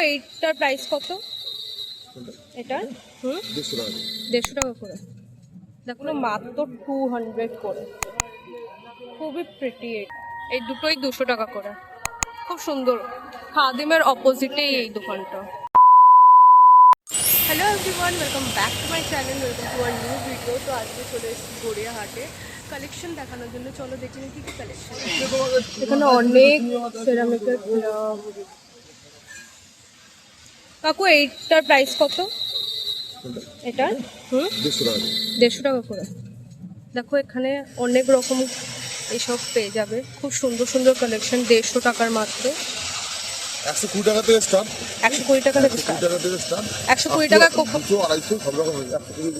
এইটার প্রাইস কত? এটার 150 টাকা করে। দেখো মাত্র 200 করে, খুবই প্রিটি। এই দুটোই 200 টাকা করে, খুব সুন্দর। খাদিমের অপোজিটেই এই দোকানটা। Hello everyone, welcome back to my channel, welcome to our new video. তো আজকে চলে এসেছি গড়িয়াহাটে কালেকশন দেখানোর জন্য। চলো দেখি কি কি কালেকশন। এখানে অনেক সেরামিকের। কাকু এইটার প্রাইস কত? এটার 150 টাকা করে। দেখো এখানে অনেক রকম এইসব পেয়ে যাবে, খুব সুন্দর সুন্দর কালেকশন। 150 টাকার মাত্র। 120 টাকা থেকে স্টার্ট। 120 টাকা থেকে স্টার্ট। 120 টাকা 200 250 সব রকম আছে। 120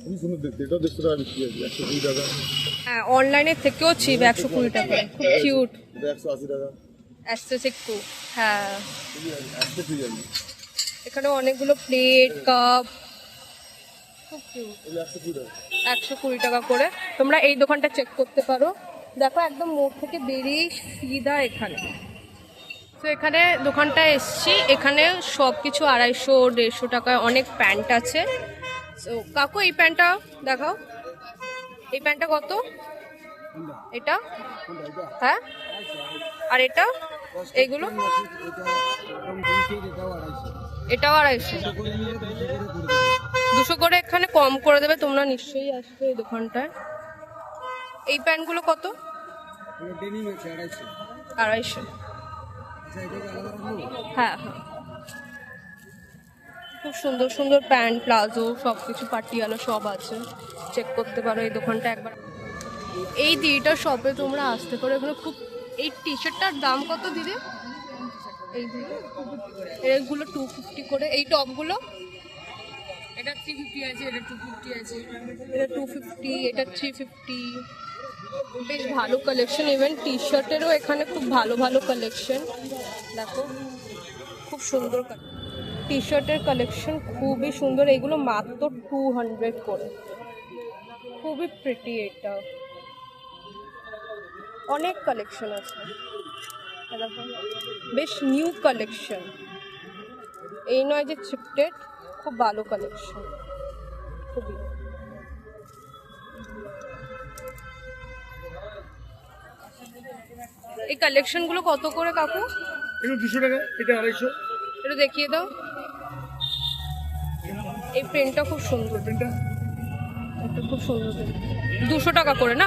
খুব সুন্দর দেখতে, এটাও 150 টাকা বিক্রি আছে। 120 টাকা। হ্যাঁ, অনলাইনের থেকেও চিপ। 120 টাকা, খুব কিউট। এটা 180 টাকা। অ্যাস্টেসিকু। হ্যাঁ, আজকে ফ্রি আছে। এখানে অনেকগুলো প্লেট, কাপ, খুব কিউট। এটা 120 টাকা। 120 টাকা করে। তোমরা এই দোকানটা চেক করতে পারো। দেখো একদম মোড় থেকে বেরিয়ে সিধা এখানে। তো এখানে দোকানটা এসছি, এখানে সব কিছু 250 150 টাকায় অনেক প্যান্ট আছে। তো কাকু এই প্যান্টটা দেখাও। এই প্যান্টটা কত? এটা? হ্যাঁ, আর এটা? এইগুলো? এটাও 250। 200 করে এখানে কম করে দেবে। তোমরা নিশ্চয়ই আসবে এই দোকানটায়। এই প্যান্টগুলো কত? 250। হ্যাঁ হ্যাঁ, খুব সুন্দর সুন্দর প্যান্ট, প্লাজো, সব কিছু পাটিয়ালা সব আছে। চেক করতে পারো এই দোকানটা একবার। এই দিটা শপে তোমরা আসতে পারো। এগুলো খুব। এই টি শার্টটার দাম কত দিদি? এইগুলো 250 করে। এই টপগুলো? এটা 350 আছে, এটা 250 আছে, এটা 250, এটা 350। বেশ ভালো কালেকশন। ইভেন টি শার্টেরও এখানে খুব ভালো ভালো কালেকশন। দেখো খুব সুন্দর টি শার্টের কালেকশন, খুবই সুন্দর। এগুলো মাত্র 200 করে, খুবই প্রিটি। এটা অনেক কালেকশন আছে, বেশ নিউ কালেকশন। এই নয় যে চিপটেড, খুব ভালো কালেকশন খুবই। এই কালেকশনগুলো কত করে কাকু? এটা 200 টাকা, এটা 250। এটা দেখিয়ে দাও। এই প্রিন্টটা খুব সুন্দর। প্রিন্টটা এটা খুব সুন্দর। 200 টাকা করে না?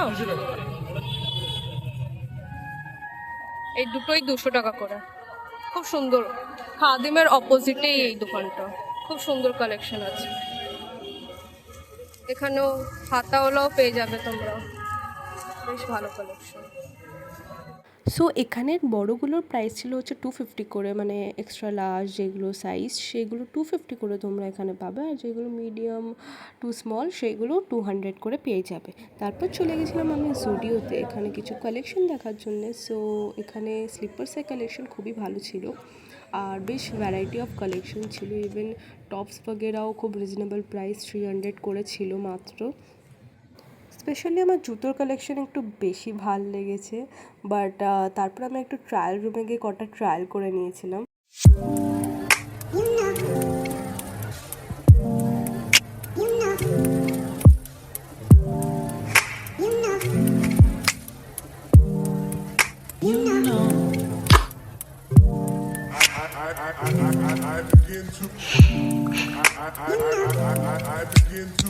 এই দুটোই 200 টাকা করে, খুব সুন্দর। খাদিমের অপোজিটেই এই দোকানটা, খুব সুন্দর কালেকশন আছে। এখানেও হাতাওয়ালাও পেয়ে যাবে তোমরা, বেশ ভালো কালেকশন। সো এখানের বড়গুলোর প্রাইস ছিল হচ্ছে 250 করে, মানে এক্সট্রা লার্জ যেগুলো সাইজ সেগুলো 250 করে তোমরা এখানে পাবে। আর যেগুলো মিডিয়াম টু স্মল সেগুলো 200 করে পেয়ে যাবে। তারপর চলে গেছিলাম আমি জুডিওতে এখানে কিছু কালেকশন দেখার জন্য। সো এখানে স্লিপার্সের কালেকশন খুবই ভালো ছিল, আর বেশ ভ্যারাইটি অফ কালেকশন ছিল। ইভেন টপস বগেরাও খুব রিজনেবল প্রাইস, 300 করে ছিল মাত্র। স্পেশালি আমার জুতোর কালেকশন একটু বেশি ভাল লেগেছে, বাট তারপর আমি একটু ট্রায়াল রুমে গিয়ে কটা ট্রায়াল করে নিয়েছিলাম। I begin to